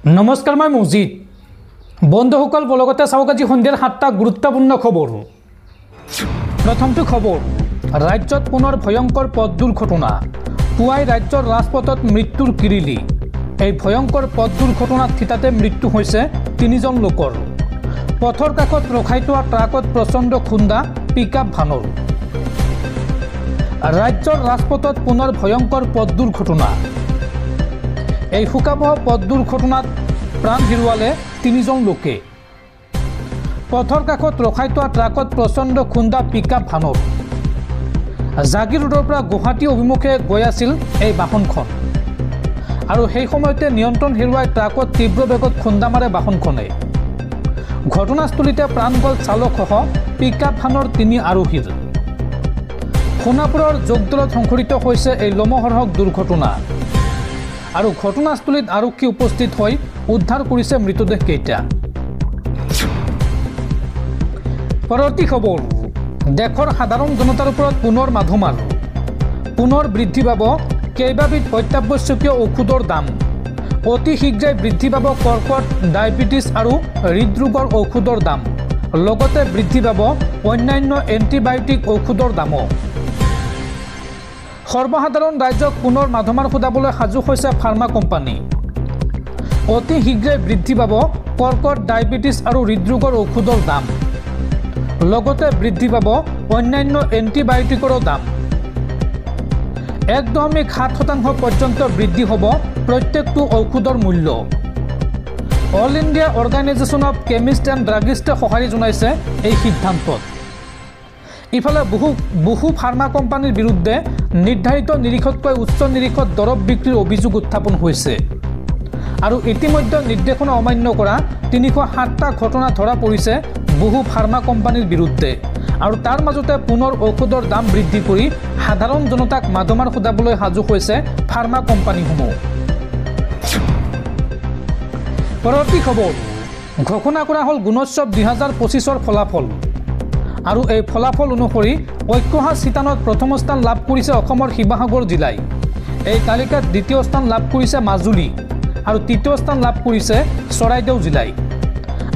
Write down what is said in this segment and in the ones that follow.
নমস্কাৰ, মই মজিদ। বন্ধুসকল, বলগতে চাওক আজি সন্ধিয়াৰ 7টা গুৰুত্বপূৰ্ণ খবৰ। প্ৰথমটো খবৰ, ৰাজ্যত পুনৰ ভয়ংকৰ পথ দুৰ্ঘটনা। পুৱাই ৰাজ্যৰ ৰাজপথত মৃত্যুৰ কিৰিলি। এই ভয়ংকৰ পথ দুৰ্ঘটনাত থিতাতে মৃত্যু হৈছে 3জন লোকৰ। পথৰ কাষত ৰখাই থোৱা ট্ৰাকত প্ৰচণ্ড খুন্দা পিকআপ ভানৰ। ৰাজ্যৰ ৰাজপথত পুনৰ ভয়ংকৰ পথ দুৰ্ঘটনা। এই শোকাবহ পথ দুৰ্ঘটনাত প্ৰাণ হেৰুৱালে 3জন লোকে। পথৰ কাষত ৰখাই থোৱা ট্ৰাকত প্ৰচণ্ড খুন্দা পিকআপ ভানৰ। জাগিৰ ৰোডৰ পৰা গুৱাহাটী অভিমুখে গৈ আছিল এই বাহনখন, আৰু সেই সময়তে নিয়ন্ত্ৰণ হেৰুৱাই ট্ৰাকত তীব্ৰ বেগত খুন্দা মাৰে বাহনখনে। ঘটনাস্থলীতে প্ৰাণ গ'ল চালকসহ পিকআপ ভানৰ 3 আৰোহীৰ। সোণাপুৰৰ যোগদলত সংঘটিত হৈছে এই লোমহৰ্ষক দুৰ্ঘটনা, আৰু ঘটনাস্থলীত আৰক্ষী উপস্থিত হৈ উদ্ধাৰ কৰিছে মৃতদেহকেইটা। পৰৱৰ্তী খবৰ, দেশৰ সাধাৰণ জনতাৰ ওপৰত পুনৰ মাধমাৰ। পুনৰ বৃদ্ধি পাব কেইবাবিধ অত্যাৱশ্যকীয় ঔষধৰ দাম। অতি শীঘ্ৰেই বৃদ্ধি পাব কৰ্কট, ডায়েবেটিছ আৰু হৃদৰোগৰ ঔষধৰ দাম। লগতে বৃদ্ধি পাব অন্যান্য এণ্টিবায়'টিক ঔষধৰ দামো। সৰ্বসাধাৰণ ৰাইজক পুনৰ মাধমাৰ সোধাবলৈ সাজু হৈছে ফাৰ্মা কোম্পানী। অতি শীঘ্ৰে বৃদ্ধি পাব কৰ্কট, ডায়েবেটিছ আৰু হৃদৰোগৰ ঔষধৰ দাম। লগতে বৃদ্ধি পাব অন্যান্য এণ্টিবায়'টিকৰো দাম। 1.7% পৰ্যন্ত বৃদ্ধি হ'ব প্ৰত্যেকটো ঔষধৰ মূল্য। All India organisation of chemist and ড্ৰাগিষ্টে সঁহাৰি জনাইছে এই সিদ্ধান্তত। ইফালে বহু ফাৰ্মা কোম্পানীৰ বিৰুদ্ধে নিৰ্ধাৰিত নিৰিখতকৈ উচ্চ নিৰিখত দৰৱ বিক্ৰীৰ অভিযোগ উত্থাপন হৈছে, আৰু ইতিমধ্যে নিৰ্দেশনা অমান্য কৰা 307টা ঘটনা ধৰা পৰিছে বহু ফাৰ্মা কোম্পানীৰ বিৰুদ্ধে। আৰু তাৰ মাজতে পুনৰ ঔষধৰ দাম বৃদ্ধি কৰি সাধাৰণ জনতাক মাধমাৰ সোধাবলৈ সাজু হৈছে ফাৰ্মা কোম্পানীসমূহ। পৰৱৰ্তী খবৰ, ঘোষণা কৰা হ'ল গুণোৎসৱ 2025ৰ ফলাফল। আৰু এই ফলাফল অনুসৰি ঐক্যহাজ শিতানত প্ৰথম স্থান লাভ কৰিছে অসমৰ শিৱসাগৰ জিলাই। এই তালিকাত দ্বিতীয় স্থান লাভ কৰিছে মাজুলী, আৰু তৃতীয় স্থান লাভ কৰিছে চৰাইদেউ জিলাই।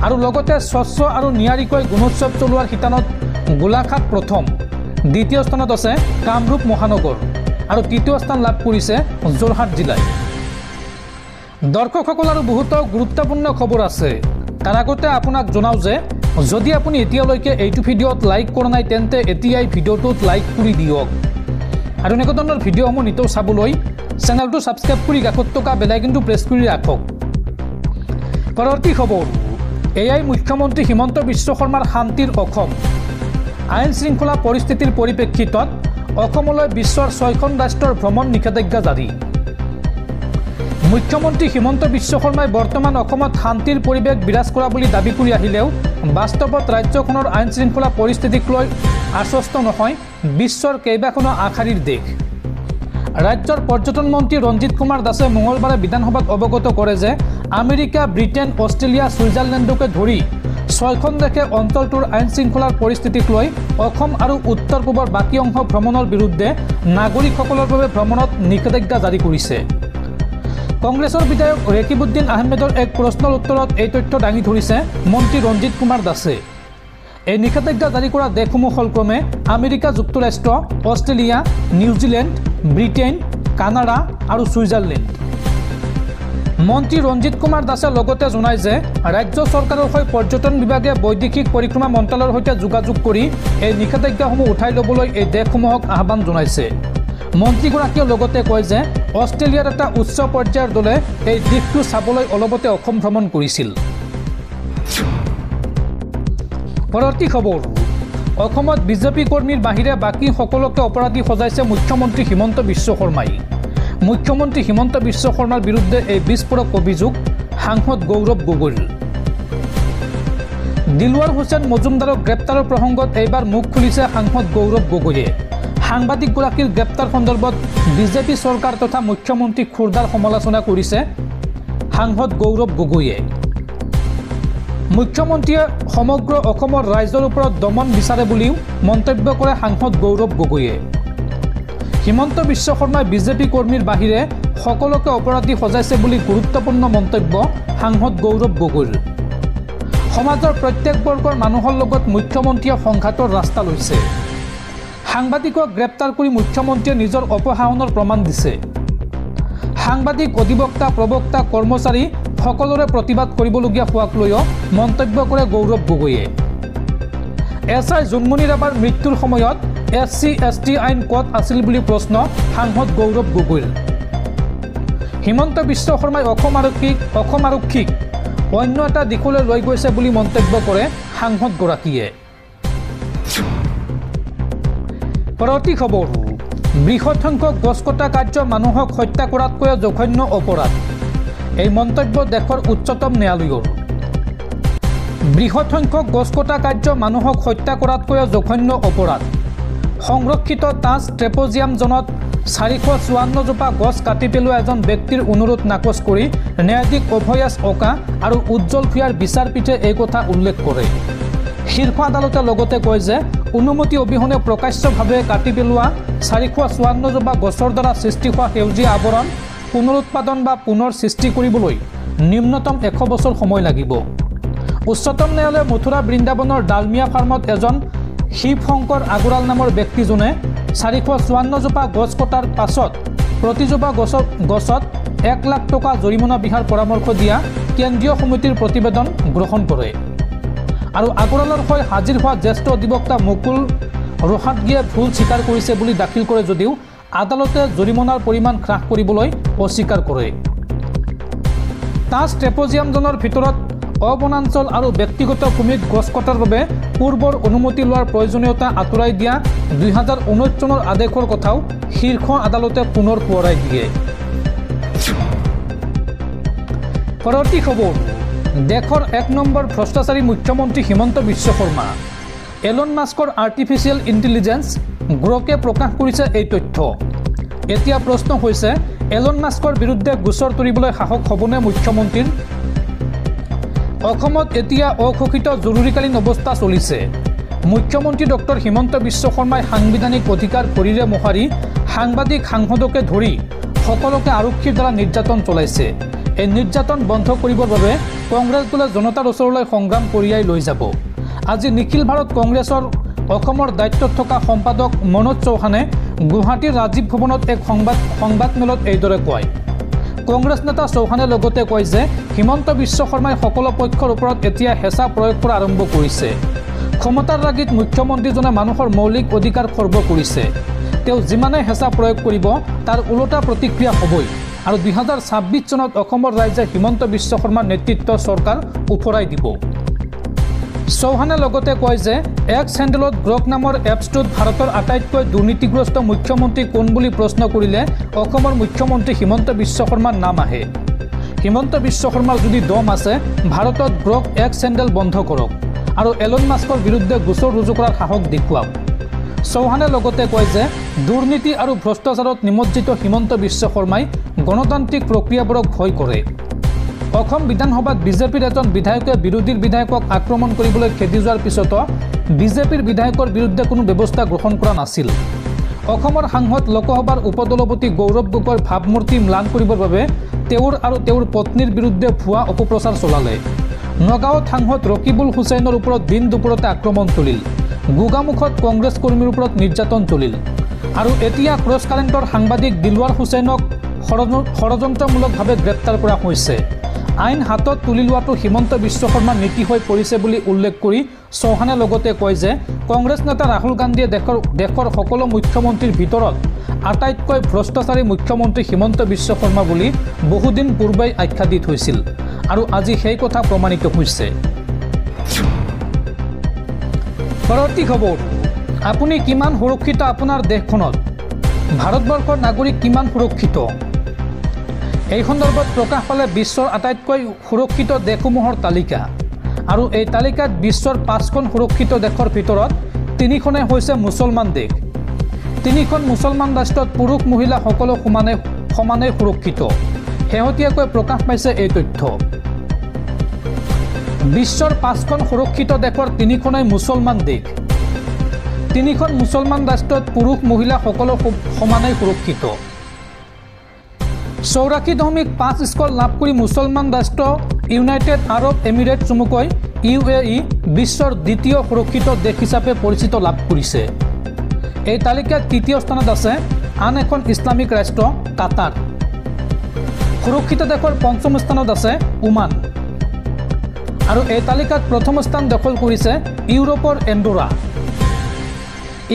আৰু লগতে স্বচ্ছ আৰু নিয়াৰিকৈ গুণোৎসৱ চলোৱাৰ শিতানত গোলাঘাট প্ৰথম, দ্বিতীয় স্থানত আছে কামৰূপ মহানগৰ, আৰু তৃতীয় স্থান লাভ কৰিছে যোৰহাট জিলাই। দৰ্শকসকল, আৰু বহুতো গুৰুত্বপূৰ্ণ খবৰ আছে। তাৰ আগতে আপোনাক জনাওঁ যে যদি আপুনি এতিয়ালৈকে এইটো ভিডিঅ'ত লাইক কৰা নাই তেন্তে এতিয়াই ভিডিঅ'টোত লাইক কৰি দিয়ক, আৰু এনেকুৱা ধৰণৰ ভিডিঅ'সমূহ নিতৌ চাবলৈ চেনেলটো ছাবস্ক্ৰাইব কৰি কাষত থকা বেল আইকনটো প্ৰেছ কৰি ৰাখক। পৰৱৰ্তী খবৰ, এয়াই মুখ্যমন্ত্ৰী হিমন্ত বিশ্ব শৰ্মাৰ শান্তিৰ অসম। আইন শৃংখলা পৰিস্থিতিৰ পৰিপ্ৰেক্ষিতত অসমলৈ বিশ্বৰ 6খন ৰাষ্ট্ৰৰ ভ্ৰমণ নিষেধাজ্ঞা জাৰি। মুখ্যমন্ত্ৰী হিমন্ত বিশ্ব শৰ্মাই বৰ্তমান অসমত শান্তিৰ পৰিৱেশ বিৰাজ কৰা বুলি দাবী কৰি আহিলেও বাস্তৱত ৰাজ্যখনৰ আইন শৃংখলা পৰিস্থিতিক লৈ আশ্বস্ত নহয় বিশ্বৰ কেইবাখনো আগশাৰীৰ দেশ। ৰাজ্যৰ পৰ্যটন মন্ত্ৰী ৰঞ্জিত কুমাৰ দাসে মঙলবাৰে বিধানসভাত অৱগত কৰে যে আমেৰিকা, ব্ৰিটেইন, অষ্ট্ৰেলিয়া, ছুইজাৰলেণ্ডকে ধৰি 6খন দেশে অঞ্চলটোৰ আইন শৃংখলাৰ পৰিস্থিতিক লৈ অসম আৰু উত্তৰ পূবৰ বাকী অংশ ভ্ৰমণৰ বিৰুদ্ধে নাগৰিকসকলৰ বাবে ভ্ৰমণত নিষেধাজ্ঞা জাৰি কৰিছে। কংগ্ৰেছৰ বিধায়ক ৰেকিবুদ্দিন আহমেদৰ এক প্ৰশ্নৰ উত্তৰত এই তথ্য দাঙি ধৰিছে মন্ত্ৰী ৰঞ্জিত কুমাৰ দাসে। এই নিষেধাজ্ঞা জাৰি কৰা দেশসমূহ হ'ল ক্ৰমে আমেৰিকা যুক্তৰাষ্ট্ৰ, অষ্ট্ৰেলিয়া, নিউজিলেণ্ড, ব্ৰিটেইন, কানাডা আৰু ছুইজাৰলেণ্ড। মন্ত্ৰী ৰঞ্জিত কুমাৰ দাসে লগতে জনায় যে ৰাজ্য চৰকাৰৰ হৈ পৰ্যটন বিভাগে বৈদেশিক পৰিক্ৰমা মন্ত্ৰালয়ৰ সৈতে যোগাযোগ কৰি এই নিষেধাজ্ঞাসমূহ উঠাই ল'বলৈ এই দেশসমূহক আহ্বান জনাইছে। মন্ত্ৰীগৰাকীয়ে লগতে কয় যে অষ্ট্ৰেলিয়াৰ এটা উচ্চ পৰ্যায়ৰ দলে এই দিশটো চাবলৈ অলপতে অসম ভ্ৰমণ কৰিছিল। পৰৱৰ্তী খবৰ, অসমত বিজেপি কৰ্মীৰ বাহিৰে বাকী সকলোকে অপৰাধী সজাইছে মুখ্যমন্ত্ৰী হিমন্ত বিশ্ব শৰ্মাই। মুখ্যমন্ত্ৰী হিমন্ত বিশ্ব শৰ্মাৰ বিৰুদ্ধে এই বিস্ফোৰক অভিযোগ সাংসদ গৌৰৱ গগৈৰ। দিলৱাৰ হুছেইন মজুমদাৰক গ্ৰেপ্তাৰৰ প্ৰসংগত এইবাৰ মুখ খুলিছে সাংসদ গৌৰৱ গগৈয়ে। সাংবাদিকগৰাকীৰ গ্ৰেপ্তাৰ সন্দৰ্ভত বিজেপি চৰকাৰ তথা মুখ্যমন্ত্ৰীক খুৰদাৰ সমালোচনা কৰিছে সাংসদ গৌৰৱ গগৈয়ে। মুখ্যমন্ত্ৰীয়ে সমগ্ৰ অসমৰ ৰাইজৰ ওপৰত দমন বিচাৰে বুলিও মন্তব্য কৰে সাংসদ গৌৰৱ গগৈয়ে। হিমন্ত বিশ্ব শৰ্মাই বিজেপি কৰ্মীৰ বাহিৰে সকলোকে অপৰাধী সজাইছে বুলি গুৰুত্বপূৰ্ণ মন্তব্য সাংসদ গৌৰৱ গগৈৰ। সমাজৰ প্ৰত্যেক বৰ্গৰ মানুহৰ লগত মুখ্যমন্ত্ৰীয়ে সংঘাতৰ ৰাস্তা লৈছে। সাংবাদিকক গ্ৰেপ্তাৰ কৰি মুখ্যমন্ত্ৰীয়ে নিজৰ অপসাৰণৰ প্ৰমাণ দিছে। সাংবাদিক, অধিবক্তা, প্ৰবক্তা, কৰ্মচাৰী সকলোৰে প্ৰতিবাদ কৰিবলগীয়া হোৱাক লৈও মন্তব্য কৰে গৌৰৱ গগৈয়ে। SI জোনমণি ৰাভাৰ মৃত্যুৰ সময়ত SC/ST আইন ক'ত আছিল বুলি প্ৰশ্ন সাংসদ গৌৰৱ গগৈৰ। হিমন্ত বিশ্ব শৰ্মাই অসম আৰক্ষীক অন্য এটা দিশলৈ লৈ গৈছে বুলি মন্তব্য কৰে সাংসদগৰাকীয়ে। পৰৱৰ্তী খবৰ, বৃহৎ সংখ্যক গছ কটা কাৰ্য মানুহক হত্যা কৰাতকৈ জঘন্য অপৰাধ। এই মন্তব্য দেশৰ উচ্চতম ন্যায়ালয়ৰ। বৃহৎ সংখ্যক গছ কটা কাৰ্য মানুহক হত্যা কৰাতকৈ জঘন্য অপৰাধ। সংৰক্ষিত টাছ ট্ৰেপজিয়াম জোনত 454 জোপা গছ কাটি পেলোৱা এজন ব্যক্তিৰ অনুৰোধ নাকচ কৰি ন্যায়াধীশ অভয়াস ওকা আৰু উজ্জ্বল ভূঞাৰ বিচাৰপীঠে এই কথা উল্লেখ কৰে। শীৰ্ষ আদালতে লগতে কয় যে অনুমতি অবিহনে প্ৰকাশ্যভাৱে কাটি পেলোৱা 454 জোপা গছৰ দ্বাৰা সৃষ্টি হোৱা সেউজীয়া আৱৰণ পুনৰুৎপাদন বা পুনৰ সৃষ্টি কৰিবলৈ নিম্নতম 100 বছৰ সময় লাগিব। উচ্চতম ন্যায়ালয়ে মথুৰা বৃন্দাবনৰ ডালমিয়া ফাৰ্মত এজন শিৱশংকৰ আগৰাল নামৰ ব্যক্তিজনে 454 জোপা গছ কটাৰ পাছত প্ৰতিজোপা গছত 1 লাখ টকা জৰিমনা বিহাৰ পৰামৰ্শ দিয়া কেন্দ্ৰীয় সমিতিৰ প্ৰতিবেদন গ্ৰহণ কৰে। আৰু আগৰালৰ হৈ হাজিৰ হোৱা জ্যেষ্ঠ অধিবক্তা মুকুল ৰোহাটগিয়ে ভুল স্বীকাৰ কৰিছে বুলি দাখিল কৰে যদিও আদালতে জৰিমনাৰ পৰিমাণ হ্ৰাস কৰিবলৈ অস্বীকাৰ কৰে। টাছ ট্ৰেপজিয়ামজনৰ ভিতৰত অবনাঞ্চল আৰু ব্যক্তিগত ভূমিত গছ কটাৰ বাবে পূৰ্বৰ অনুমতি লোৱাৰ প্ৰয়োজনীয়তা আঁতৰাই দিয়া 2019 চনৰ আদেশৰ কথাও শীৰ্ষ আদালতে পুনৰ সোঁৱৰাই দিয়ে। পৰৱৰ্তী খবৰ, দেশৰ 1 নম্বৰ ভ্ৰষ্টাচাৰী মুখ্যমন্ত্ৰী হিমন্ত বিশ্ব শৰ্মা। এলন মাস্কৰ আৰ্টিফিচিয়েল ইণ্টেলিজেন্স গ্ৰকে প্ৰকাশ কৰিছে এই তথ্য। এতিয়া প্ৰশ্ন হৈছে, এলন মাস্কৰ বিৰুদ্ধে গোচৰ তৰিবলৈ সাহস হ'বনে মুখ্যমন্ত্ৰীৰ? অসমত এতিয়া অঘোষিত জৰুৰীকালীন অৱস্থা চলিছে। মুখ্যমন্ত্ৰী ডক্টৰ হিমন্ত বিশ্ব শৰ্মাই সাংবিধানিক অধিকাৰ ভৰিৰে মোহাৰি সাংবাদিক, সাংসদকে ধৰি সকলোকে আৰক্ষীৰ দ্বাৰা নিৰ্যাতন চলাইছে। এই নিৰ্যাতন বন্ধ কৰিবৰ বাবে কংগ্ৰেছ দলে জনতাৰ ওচৰলৈ সংগ্ৰাম কঢ়িয়াই লৈ যাব। আজি নিখিল ভাৰত কংগ্ৰেছৰ অসমৰ দায়িত্বত থকা সম্পাদক মনোজ চৌহানে গুৱাহাটীৰ ৰাজীৱ ভৱনত এক সংবাদমেলত এইদৰে কয়। কংগ্ৰেছ নেতা চৌহানে লগতে কয় যে হিমন্ত বিশ্ব শৰ্মাই সকলো পক্ষৰ ওপৰত এতিয়া হেঁচা প্ৰয়োগ কৰা আৰম্ভ কৰিছে। ক্ষমতাৰ ৰাগিত মুখ্যমন্ত্ৰীজনে মানুহৰ মৌলিক অধিকাৰ খৰ্ব কৰিছে। তেওঁ যিমানে হেঁচা প্ৰয়োগ কৰিব তাৰ ওলোটা প্ৰতিক্ৰিয়া হ'বই। আৰু 2026 চনত অসমৰ ৰাইজে হিমন্ত বিশ্ব শৰ্মাৰ নেতৃত্বৰ চৰকাৰ উফৰাই দিব। চৌহানে লগতে কয় যে এক্স হেণ্ডেলত গ্ৰক নামৰ এপছটোত ভাৰতৰ আটাইতকৈ দুৰ্নীতিগ্ৰস্ত মুখ্যমন্ত্ৰী কোন বুলি প্ৰশ্ন কৰিলে অসমৰ মুখ্যমন্ত্ৰী হিমন্ত বিশ্ব শৰ্মাৰ নাম আহে। হিমন্ত বিশ্ব শৰ্মাৰ যদি দম আছে ভাৰতত গ্ৰক এক্স হেণ্ডেল বন্ধ কৰক আৰু এলন মাস্কৰ বিৰুদ্ধে গোচৰ ৰুজু কৰাৰ সাহস দেখুৱাওক। চৌহানে লগতে কয় যে দুৰ্নীতি আৰু ভ্ৰষ্টাচাৰত নিমজ্জিত হিমন্ত বিশ্ব শৰ্মাই গণতান্ত্ৰিক প্ৰক্ৰিয়াবোৰক ভয় কৰে। অসম বিধানসভাত বিজেপিৰ এজন বিধায়কে বিৰোধীৰ বিধায়কক আক্ৰমণ কৰিবলৈ খেদি যোৱাৰ পিছতো বিজেপিৰ বিধায়কৰ বিৰুদ্ধে কোনো ব্যৱস্থা গ্ৰহণ কৰা নাছিল। অসমৰ সাংসদ লোকসভাৰ উপদলপতি গৌৰৱ গগৈৰ ভাৱমূৰ্তি ম্লান কৰিবৰ বাবে তেওঁৰ আৰু তেওঁৰ পত্নীৰ বিৰুদ্ধে ভুৱা অপপ্ৰচাৰ চলালে। নগাঁৱত সাংসদ ৰকিবুল হুছেইনৰ ওপৰত দিন দুপৰতে আক্ৰমণ চলিল। গোগামুখত কংগ্ৰেছ কৰ্মীৰ ওপৰত নিৰ্যাতন চলিল। আৰু এতিয়া ক্ৰছ কাৰেণ্টৰ সাংবাদিক দিলৱাৰ হুছেইনক ষড়যন্ত্ৰমূলকভাৱে গ্ৰেপ্তাৰ কৰা হৈছে। আইন হাতত তুলি লোৱাটো হিমন্ত বিশ্ব শৰ্মাৰ নীতি হৈ পৰিছে বুলি উল্লেখ কৰি চৌহানে লগতে কয় যে কংগ্ৰেছ নেতা ৰাহুল গান্ধীয়ে দেশৰ সকলো মুখ্যমন্ত্ৰীৰ ভিতৰত আটাইতকৈ ভ্ৰষ্টাচাৰী মুখ্যমন্ত্ৰী হিমন্ত বিশ্ব শৰ্মা বুলি বহুদিন পূৰ্বেই আখ্যা দি থৈছিল আৰু আজি সেই কথা প্ৰমাণিত হৈছে। পৰৱৰ্তী খবৰ, আপুনি কিমান সুৰক্ষিত আপোনাৰ দেশখনত? ভাৰতবৰ্ষৰ নাগৰিক কিমান সুৰক্ষিত? এই সন্দৰ্ভত প্ৰকাশ পালে বিশ্বৰ আটাইতকৈ সুৰক্ষিত দেশসমূহৰ তালিকা। আৰু এই তালিকাত বিশ্বৰ 5খন সুৰক্ষিত দেশৰ ভিতৰত 3খনে হৈছে মুছলমান দেশ। 3খন মুছলমান ৰাষ্ট্ৰত পুৰুষ মহিলা সকলো সমানে সুৰক্ষিত। শেহতীয়াকৈ প্ৰকাশ পাইছে এই তথ্য। বিশ্বৰ 5খন সুৰক্ষিত দেশৰ 3খনেই মুছলমান দেশ। 3খন মুছলমান ৰাষ্ট্ৰত পুৰুষ মহিলা সকলো সমানেই সুৰক্ষিত। 84.5 স্ক'ৰ লাভ কৰি মুছলমান ৰাষ্ট্ৰ ইউনাইটেড আৰব এমিৰেট চমুকৈ UAE বিশ্বৰ দ্বিতীয় সুৰক্ষিত দেশ হিচাপে পৰিচিত লাভ কৰিছে। এই তালিকাত তৃতীয় স্থানত আছে আন এখন ইছলামিক ৰাষ্ট্ৰ কাটাৰ। সুৰক্ষিত দেশৰ পঞ্চম স্থানত আছে ওমান। আৰু এই তালিকাত প্ৰথম স্থান দখল কৰিছে ইউৰোপৰ এণ্ডোৰা।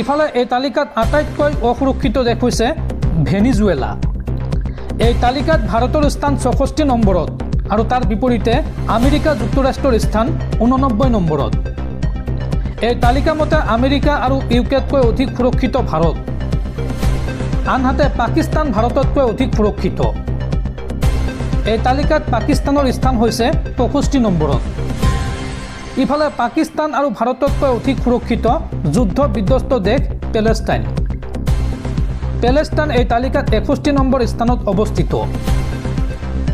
ইফালে এই তালিকাত আটাইতকৈ অসুৰক্ষিত দেশ হৈছে ভেনিজুৱেলা। এই তালিকাত ভাৰতৰ স্থান 64 নম্বৰত আৰু তাৰ বিপৰীতে আমেৰিকা যুক্তৰাষ্ট্ৰৰ স্থান 89 নম্বৰত। এই তালিকা মতে আমেৰিকা আৰু ইউকেতকৈ অধিক সুৰক্ষিত ভাৰত, আনহাতে পাকিস্তান ভাৰততকৈ অধিক সুৰক্ষিত। এই তালিকাত পাকিস্তানৰ স্থান হৈছে 65 নম্বৰত। ইফালে পাকিস্তান আৰু ভাৰততকৈ অধিক সুৰক্ষিত যুদ্ধ বিধ্বস্ত দেশ পেলেষ্টাইন। পেলেষ্টাইন এই তালিকাত 61 নম্বৰ স্থানত অৱস্থিত।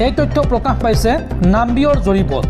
এই তথ্য প্ৰকাশ পাইছে নাম্বিয়ৰ জৰীপত।